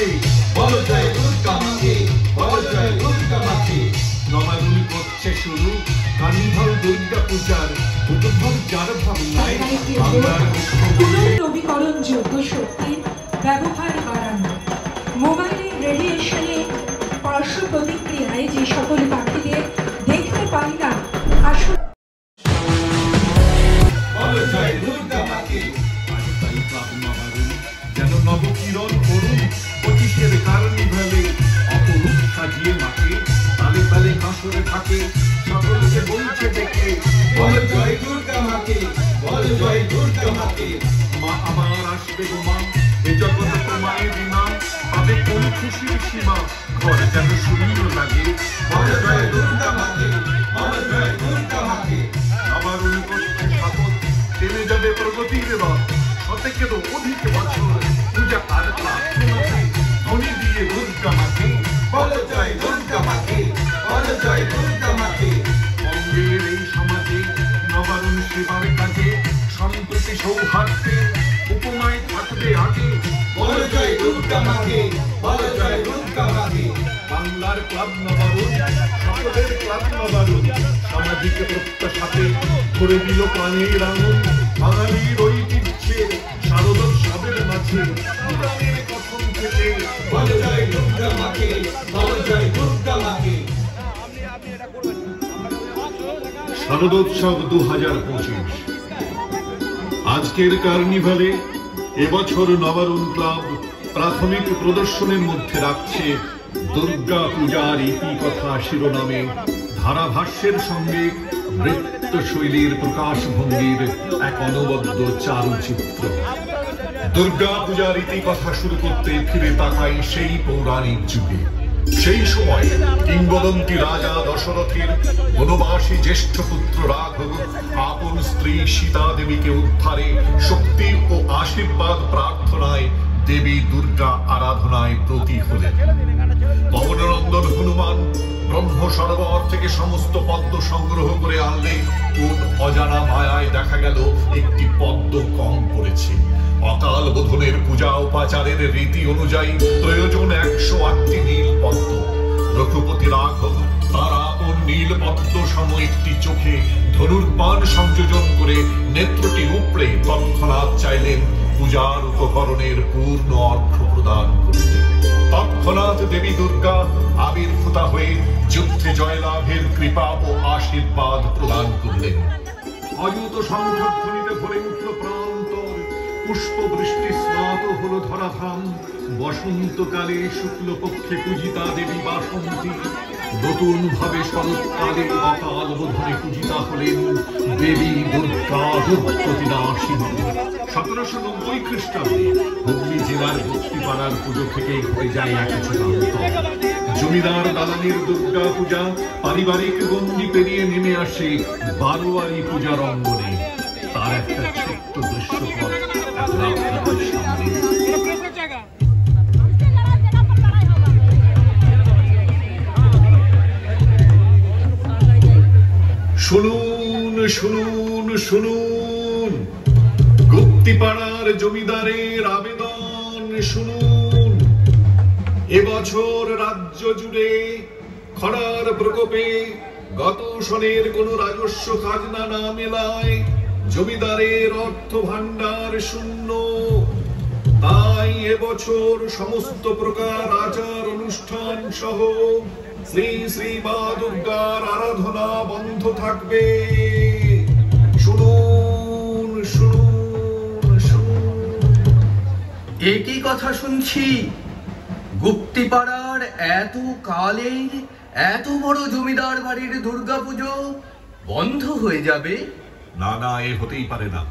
মাকে, বল জয় দুর্গা মাকে, বল জয় দুর্গা মাকে। নবারুণী করছে শুরু কার্নিভাল দুর্গা পূজার উদ্ভব যার ভাবনায় বাংলার পুনর্নবীকরণ যোগ্য শক্তির ব্যবহার বাড়ানো, মোবাইলের রেডিয়েশনে পার্শ্ব প্রতিক্রিয়ায় যে সকল পাখিদের দেখতে পাই না আসলে যেন নবকিরণ করুন 25-এর কার্নিভালে অপরূপ সাজিয়ে মাকে তালে তালে কাঁসরে থাকে সকলকে বলছে দেখে বল জয় দুর্গা মাকে, বল জয় দুর্গা মাকে। মা আমার আসবে গো মা, এ জগতে তোমায় বিনা পাবে কোন খুশির সীমা, ঘর যেন শূন্য লাগে বল জয় দুর্গা মাকে, বল জয় দুর্গা মাকে। আবার উনি করছে শপথ টেনে যাবে প্রগতির রথ, শতেকেরও অধিক বছর পূজা আর ধ্বনি দিয়ে দুর্গা মাকে, বল জয় দুর্গা মাকে, বল জয় দুর্গা মাকে। বঙ্গের এই সমাজে নবারুণ সেবার কাজে সম্প্রতি সৌহার্দ্যে উপমায় থাকবে আগে বল জয় দুর্গা মাকে, বল জয় দুর্গা মাকে। বাংলার ক্লাব নবারুণ সকলের ক্লাব নবারুণ সামাজিক প্রত্যাশাতে করে দিল প্রাণের আগুন, বাঙালির ঐতিহ্যের শারদোৎসবের মাঝে পুরাণের কথন থেকে বল জয় দুর্গা মাকে, বল জয় দুর্গা মাকে। শারদোৎসব 2025 আজকের কার্নিভালে এবছর নবারুণ ক্লাব প্রাথমিক প্রদর্শনের মধ্যে রাখছে দুর্গা পূজার ইতিকথা শিরোনামে ধারাভাষ্যের সঙ্গে নৃত্যশৈলীর প্রকাশভঙ্গির এক অনবদ্য চারুচিত্র। দুর্গা পূজার ইতিকথা শুরু করতে ফিরে তাকাই সেই পৌরাণিক যুগে। সেই সময় কিংবদন্তি রাজা দশরথের বনবাসী জ্যেষ্ঠ পুত্র রাঘব আপন স্ত্রী সীতা দেবীকে উদ্ধারে শক্তি ও আশীর্বাদ প্রার্থনায় দেবী দুর্গা আরাধনায় ব্রতী হলেন। পবননন্দন হনুমান ব্রহ্ম সরোবর থেকে সমস্ত পদ্ম সংগ্রহ করে আনলে কোন অজানা মায়ায় দেখা গেল একটি পদ্ম কম পড়েছে। অকাল বোধনের পূজা উপাচারের রীতি অনুযায়ী প্রয়োজন 108টি নীল পদ্ম। রঘুপতি রাঘব তার আপন নীল পদ্ম সম একটি চোখে ধনুর্বাণ সংযোজন করে নেত্রটি উপড়ে তৎক্ষণাৎ চাইলেন পূজার উপকরণের পূর্ণ অর্ঘ্য প্রদান করতে। তৎক্ষণাৎ দেবী দুর্গা আবির্ভূতা হয়ে যুদ্ধে জয়লাভের কৃপা ও আশীর্বাদ প্রদান করলেন। অযুত শঙ্খধ্বনিতে ভরে উঠল প্রান্তর, পুষ্প বৃষ্টি স্নাত হল ধরাধাম। বসন্তকালে শুক্লপক্ষে পূজিতা দেবী বাসন্তী, নতুন ভাবে শরৎকালে অকাল বোধনে পূজিতা হলেন দেবী দুর্গা দুর্গতিনাশিনী। 1790 খ্রিস্টাব্দে হুগলি জেলার ভক্তিপাড়ার পুজো থেকে হয়ে যায় এক যুগান্তর। জমিদার দালানের দুর্গা পূজা পারিবারিক গণ্ডি পেরিয়ে নেমে আসে বারোয়ারি পূজার অঙ্গনে। তার একটা ছোট্ট দৃশ্যপট আপনাদের সামনে। শুনুন শুনুন শুনুন, গুপ্তিপাড়ার জমিদারের আবেদন শুনুন। এবছর রাজ্য জুড়ে খরার প্রকোপে গত সনের কোন রাজস্ব খাজনা না মেলায় জমিদারের অর্থ ভান্ডার শূন্য। তাই এবছর সমস্ত প্রকার আচার অনুষ্ঠান সহ শ্রী শ্রী মা দুর্গার আরাধনা বন্ধ থাকবে। শুনুন শুনুন শুনুন। একই কথা শুনছি, গুপ্তিপাড়ার এত কালের এত বড় জমিদার বাড়ির দুর্গাপুজো বন্ধ হয়ে যাবে? না না, এ হতেই পারে না।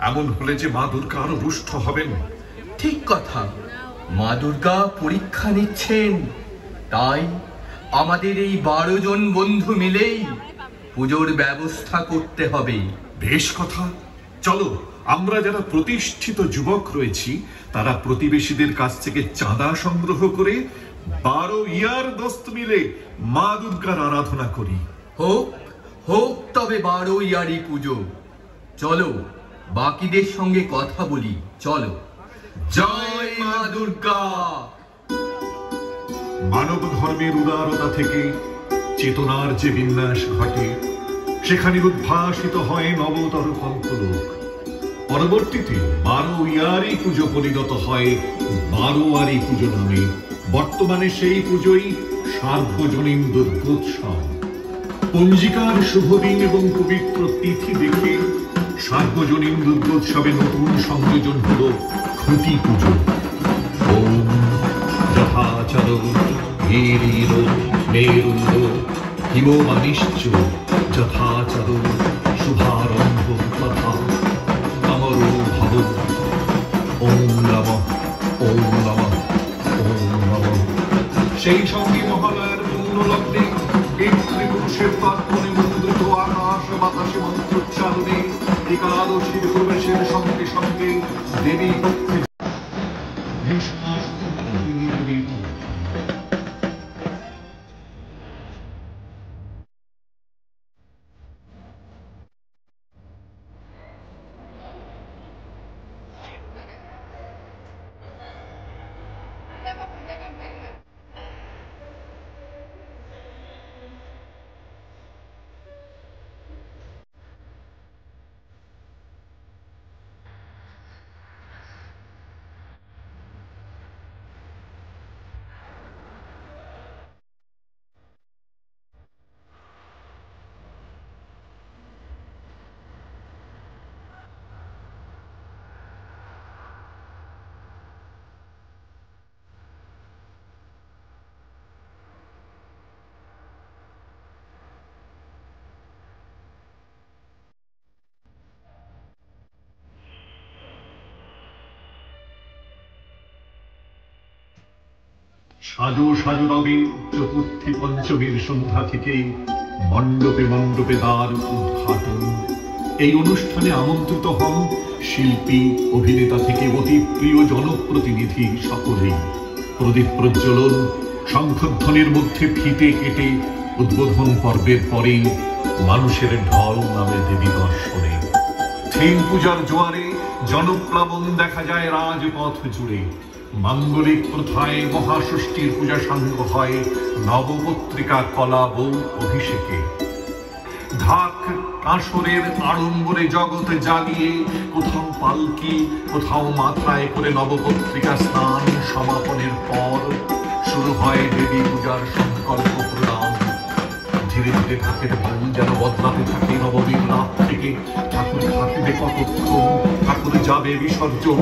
এমন হলে যে মা দুর্গা আরো রুষ্ট হবেন। ঠিক কথা, মা দুর্গা পরীক্ষা নিচ্ছেন। তাই আমাদের এই 12 জন বন্ধু মিলেই পুজোর ব্যবস্থা করতে হবে। বেশ কথা, চলো আমরা যারা প্রতিষ্ঠিত যুবক রয়েছি তারা প্রতিবেশীদের কাছ থেকে চাঁদা সংগ্রহ করে 12 ইয়ার দোস্ত মিলে মা দুর্গার আরাধনা করি। হোক হোক তবে 12 ইয়ারি পুজো। চলো বাকিদের সঙ্গে কথা বলি। চলো। জয় মা দুর্গা। মানব ধর্মের উদারতা থেকে চেতনার যে বিন্যাস ঘটে, সেখানে উদ্ভাসিত হয় নবতর কল্পলোক। পরবর্তীতে 12 ইয়ারি পুজো পরিণত হয় 12 পুজো নামে। বর্তমানে সেই পুজোই সার্বজনীন দুর্গোৎসব। পঞ্জিকার শুভদিন এবং পবিত্র তিথি দেখে সার্বজনীন দুর্গোৎসবে নতুন সংযোজন হল খুঁটি পুজো। ওম যথাচর ভীরির মেরুন্দ হিমমানিশ্চ যথাচর শুভারম্ভ তথা তমরো ভব। ওম নমঃ ওম নমঃ ওম নমঃ। সেই সঙ্গে মহালয়ার পূর্ণলগ্নে পিতৃপুরুষের তর্পণে মুদ্রিত আকাশ বাতাসে মন্ত্রোচ্চারণে একাদশীর প্রবেশের সঙ্গে সঙ্গে দেবী পক্ষে সাজো সাজো রবে চতুর্থী পঞ্চমীর সন্ধ্যা থেকে মণ্ডপে মণ্ডপে দ্বার উদ্ঘাটন। এই অনুষ্ঠানে আমন্ত্রিত হন শিল্পী, অভিনেতা থেকে অতি প্রিয় জনপ্রতিনিধি সকলেই। প্রদীপ প্রজ্বলন, শঙ্খধ্বনির মধ্যে ফিতে কেটে উদ্বোধন পর্বের পরেই মানুষের ঢল নামে দেবী দর্শনে। থিম পূজার জোয়ারে জনপ্লাবন দেখা যায় রাজপথ জুড়ে। মাঙ্গলিক প্রথায় মহাষষ্ঠীর পূজা সাঙ্গ হয় নবপত্রিকা কলা বউ অভিষেকে। ঢাক কাঁসরের আড়ম্বরে জগৎ জাগিয়ে কোথাও পালকি, কোথাও মাথায় করে নবপত্রিকা স্নান সমাপনের পর শুরু হয় দেবী পূজার সংকল্প প্রণাম। ধীরে ধীরে ঢাকের ঢোল যেন বদলাতে থাকে নবমীর রাত থেকে। ঠাকুর থাকিবে কতক্ষণ, ঠাকুর যাবে বিসর্জন।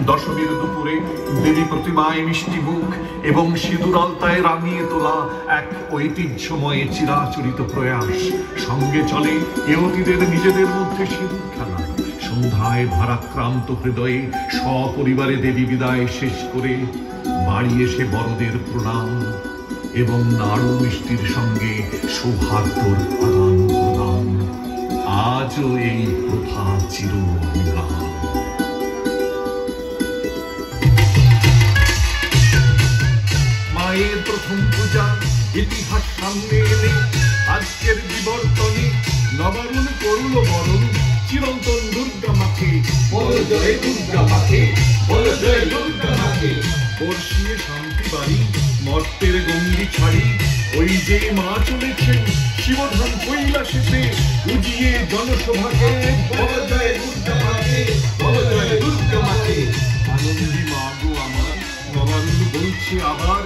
দশমীর দুপুরে দেবী প্রতিমায় মিষ্টি মুখ এবং সিঁদুর আলতায় রাঙিয়ে তোলা এক ঐতিহ্যময় চিরাচরিত প্রয়াস। সঙ্গে চলে এওতিদের নিজেদের মধ্যে সিঁদুর খেলা। সন্ধ্যায় ভারাক্রান্ত হৃদয়ে সপরিবারে দেবী বিদায় শেষ করে বাড়ি এসে বড়দের প্রণাম এবং নাড়ু মিষ্টির সঙ্গে সৌহার্দ্যর আদান প্রদান। আজও এই প্রথা চিরমূল্যবান। মায়ের প্রথম পূজা ইতিহাস সামনে এনে আজকের বিবর্তনে নবারুণ করুণ বরণ চিরন্তন দুর্গা মাকে। বল জয় দুর্গা মাকে, বল জয় দুর্গা মাকে। বর্ষিয়ে শান্তি বাড়ি মর্তের গঙ্গি ছাড়ি, ওই যে মা চলেছেন শিবধাম কৈলাসেতে উজিয়ে জনসভাকে। বল জয় দুর্গা মাকে, বল জয় দুর্গা মাকে। আনন্দী মা গো আমার, নবারুণ বলছে আবার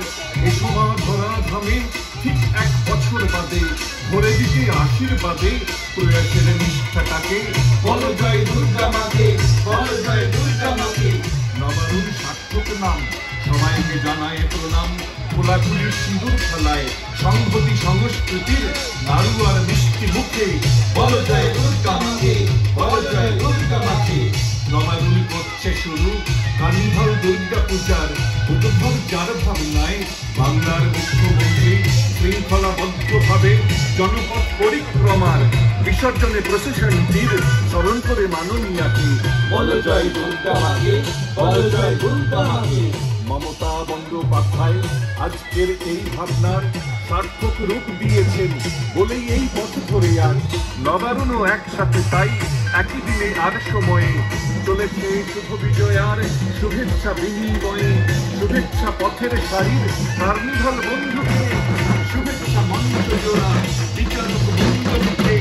এসো মা ধরা ধামে। ঠিক 1 বছর বাদে ভরে দিতে আশীর্বাদে প্রয়াসের নিষ্ঠাটাকে। বল জয় দুর্গা মাকে, বল জয় দুর্গা মাকে। নবারুণ সার্থক নাম সবাইকে জানায় প্রণাম। কোলাকুলির সিঁদুর খেলায় সংহতি সংস্কৃতির নাড়ু আর মিষ্টি মুখে। বল জয় দুর্গা মাকে, বল জয় দুর্গা মাকে। নবারুণ করছে শুরু কার্নিভাল দুর্গা পূজার উদ্ভব যার ভাবনায় বাংলার মুখ্যমন্ত্রী শৃঙ্খলাবদ্ধভাবে জনপথ পরিক্রমার বিসর্জনে প্রসেশনটির স্মরণ করে মাননীয়াকে। বল জয় দুর্গা মাকে, বল জয় দুর্গা মাকে। মমতা বন্দ্যোপাধ্যায় আজকের এই ভাবনার সার্থক রূপ দিয়েছেন বলেই এই পথ ধরে আজ নবারুণও একসাথে তাই একই দিনে আর সময়ে চলেছে শুভ বিজয়ার শুভেচ্ছা বিনিময়ে, শুভেচ্ছা পথের সারির কার্নিভাল বন্ধুকে, শুভেচ্ছা মঞ্চ জোড়া বিচারক বন্ধুকে,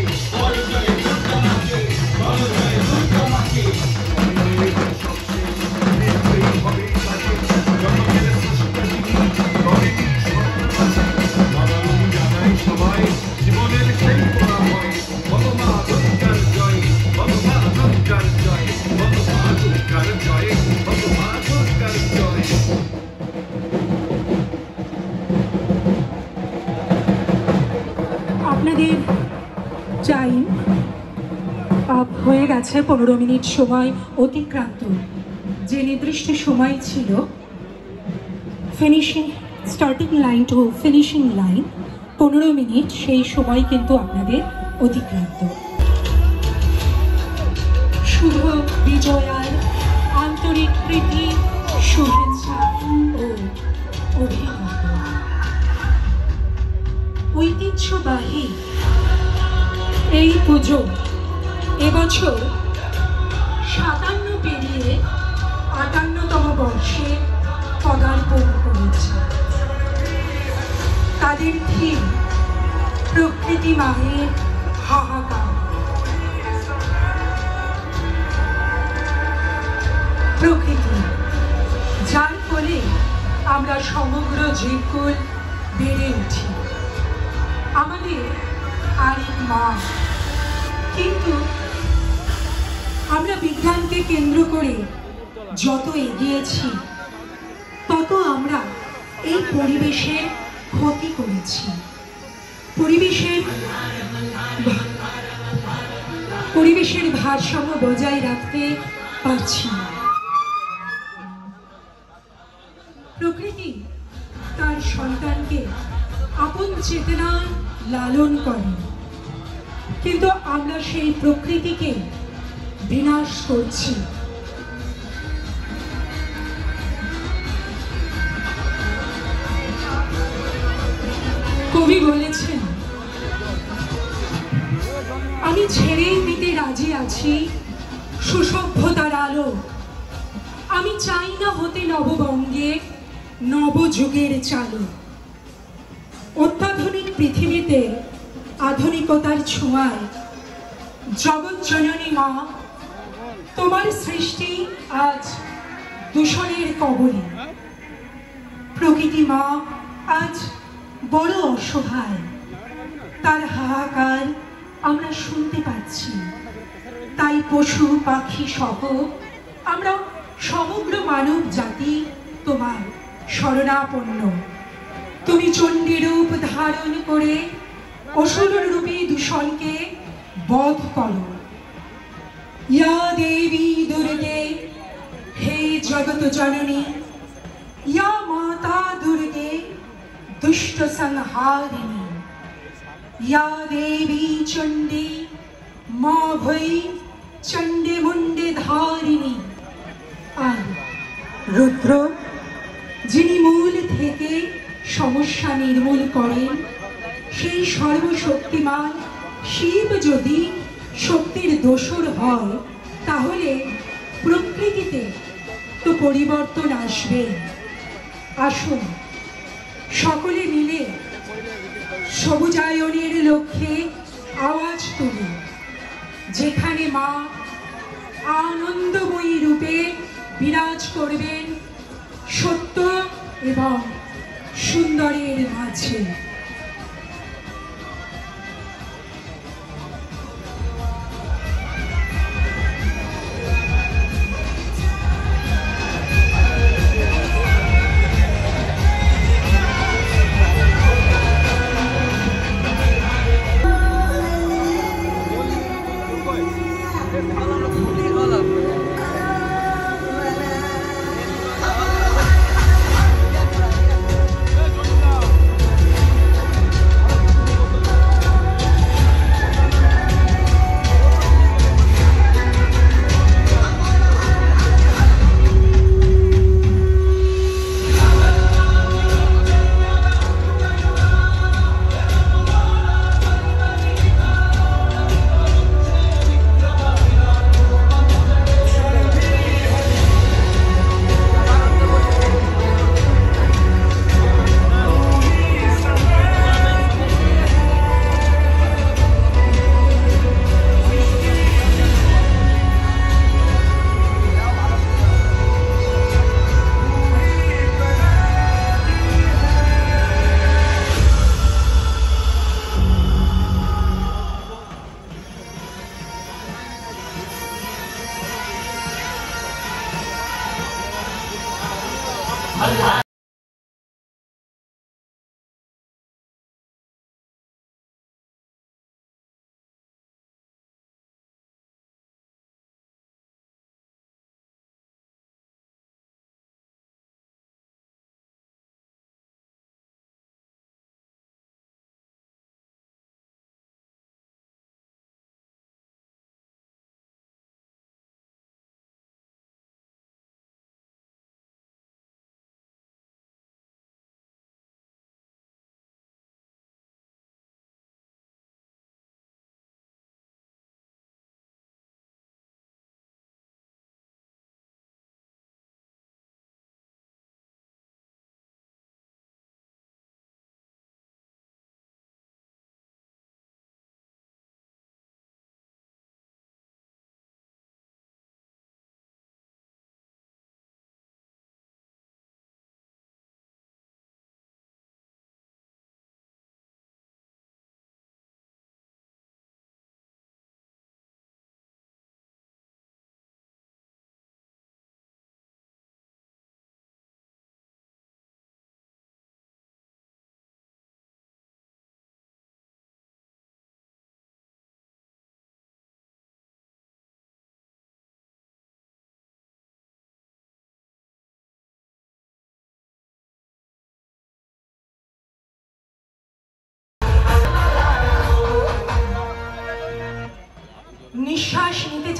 সবাই জীবনের সেই পরাময় ভগবান দুর্গার জয়, ভগবান দুর্গার জয়, ভগবান দুর্গার জয়, ভগবান দুর্গার জয়। আপনাদের টাইম আপ হয়ে গেছে, 15 মিনিট সময় অতিক্রান্ত। যে নির্দিষ্ট সময় ছিল finishing starting line to finishing line 15 minute, সেই সময় কিন্তু আপনাদের অতিক্রান্ত। শুভ বিজয়ার আন্তরিক প্রীতি, শুভেচ্ছা ও অভিনন্দন। ঐতিহ্যবাহী এই পুজো এবছর 57 পেরিয়ে 58তম বর্ষে পদার্পণ করেছে। তাদের থিম প্রকৃতি মায়ের হাহাকার। প্রকৃতি যার ফলে আমরা সমগ্র জীবকুল বেড়ে উঠি, আমাদের আরেক মা। কিন্তু আমরা বিজ্ঞানকে কেন্দ্র করে যত এগিয়েছি, তত আমরা এই পরিবেশের ক্ষতি করেছি। পরিবেশের ভারসাম্য বজায় রাখতে পারছি না। প্রকৃতি তার সন্তানকে আপন চেতনায় লালন করে, কিন্তু আমরা সেই প্রকৃতিকে বিনাশ করছি। কবি বলেছেন, আমি ছেড়েই দিতে রাজি আছি সুসভ্যতার আলো, আমি চাই না হতে নববঙ্গে নবযুগের চালু। অত্যাধুনিক পৃথিবীতে আধুনিকতার ছোঁয়ায় জগৎ জননী মা, তোমার সৃষ্টি আজ দূষণের কবলে। প্রকৃতি মা আজ বড় অসহায়, তার হাহাকার আমরা শুনতে পাচ্ছি। তাই পশু পাখি সহ আমরা সমগ্র মানব জাতি তোমার শরণাপন্ন। তুমি চণ্ডী রূপ ধারণ করে অসুর রূপী দূষণকে বধ করো। ইয়া দেবী দুর্গে, হে জগৎ জননী, ইয়া মাতা দুর্গে দুষ্ট সংহারিণী, ইয়া দেবী চণ্ডী মা ভৈ চণ্ডে মুন্ডে ধারিণী। আর রুদ্র, যিনি মূল থেকে সমস্যা নির্মূল করেন, সেই সর্বশক্তিমান শিব যদি শক্তির দোসর হয়, তাহলে প্রকৃতিতে তো পরিবর্তন আসবে। আসুন সকলে মিলে সবুজায়নের লক্ষ্যে আওয়াজ তুলি। যেখানে মা আনন্দময়ী রূপে বিরাজ করবেন সত্য এবং সুন্দরের মাঝে।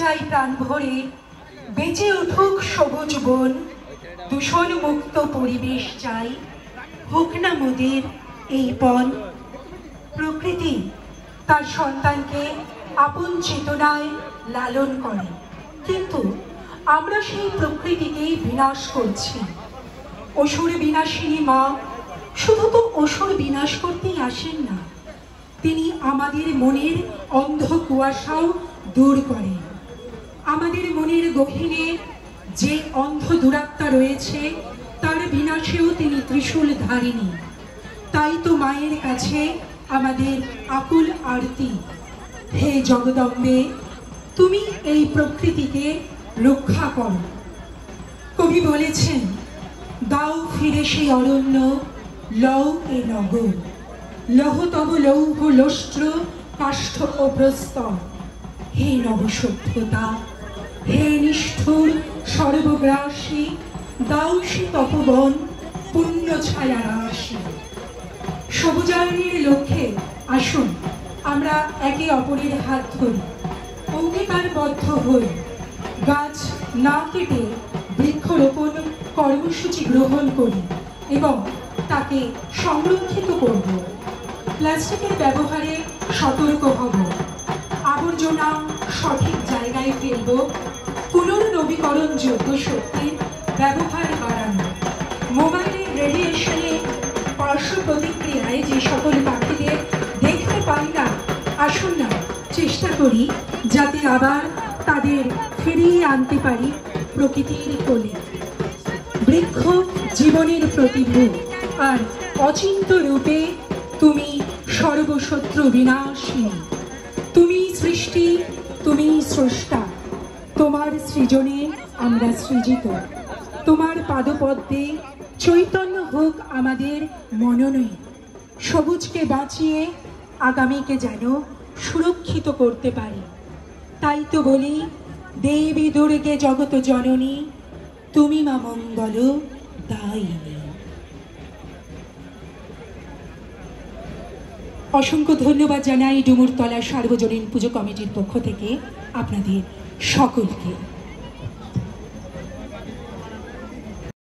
চাই প্রাণ ভরে বেঁচে উঠুক সবুজ বন, দূষণ মুক্ত পরিবেশ চাই, হোক না মোদের এই বন। প্রকৃতি তার সন্তানকে আপন চেতনায় লালন করে, কিন্তু আমরা সেই প্রকৃতিকেই বিনাশ করছি। অসুর বিনাশিনী মা শুধু তো অসুর বিনাশ করতেই আসেন না, তিনি আমাদের মনের অন্ধ কুয়াশাও দূর করেন। আমাদের মনের গহীনে যে অন্ধ দুরাত্মা রয়েছে তার বিনাশেও তিনি ত্রিশূল ধারিনি। তাই তো মায়ের কাছে আমাদের আকুল আরতি, হে জগদম্বে তুমি এই প্রকৃতিকে রক্ষা করো। কবি বলেছেন, দাও ফিরে সেই অরণ্য, লও এ নগর, লহ তব লৌহ লস্ত্র কাষ্ঠ ও প্রস্তর। হে নবসভ্যতা, হে নিষ্ঠুর সর্বগ্রাসী, দাও সে তপবন পুণ্য ছায়া রাশি। সবুজায়নের লক্ষ্যে আসুন আমরা একে অপরের হাত ধরি, অঙ্গীকারবদ্ধ হই, গাছ না কেটে বৃক্ষরোপণ কর্মসূচি গ্রহণ করি এবং তাকে সংরক্ষিত করব। প্লাস্টিকের ব্যবহারে সতর্ক হব, আবর্জনা সঠিক জায়গায় ফেলব, পুনর্নবীকরণযোগ্য শক্তির ব্যবহার বাড়ানো। মোবাইলের রেডিয়েশনে পার্শ্ব প্রতিক্রিয়ায় যে সকল পাখিদের দেখতে পাই না, আসুন না চেষ্টা করি যাতে আবার তাদের ফিরিয়ে আনতে পারি প্রকৃতির কোলে। বৃক্ষ জীবনের প্রতিভূ, আর অচিন্ত রূপে তুমি সর্বশত্রু বিনাশিনী। তুমি সৃষ্টি, তুমি স্রষ্টা, তোমার সৃজনে আমরা সৃজিত। তোমার পাদপদ্মে চৈতন্য হোক আমাদের মননে, সবুজকে বাঁচিয়ে আগামীকে যেন সুরক্ষিত করতে পারি। তাই তো বলি, দেবী দুর্গে জগত জননী, তুমি মা মঙ্গল দায়িনী। অসংখ্য ধন্যবাদ জানাই ডুমুরতলা সার্বজনীন পুজো কমিটির পক্ষ থেকে আপনাদের সকলকে।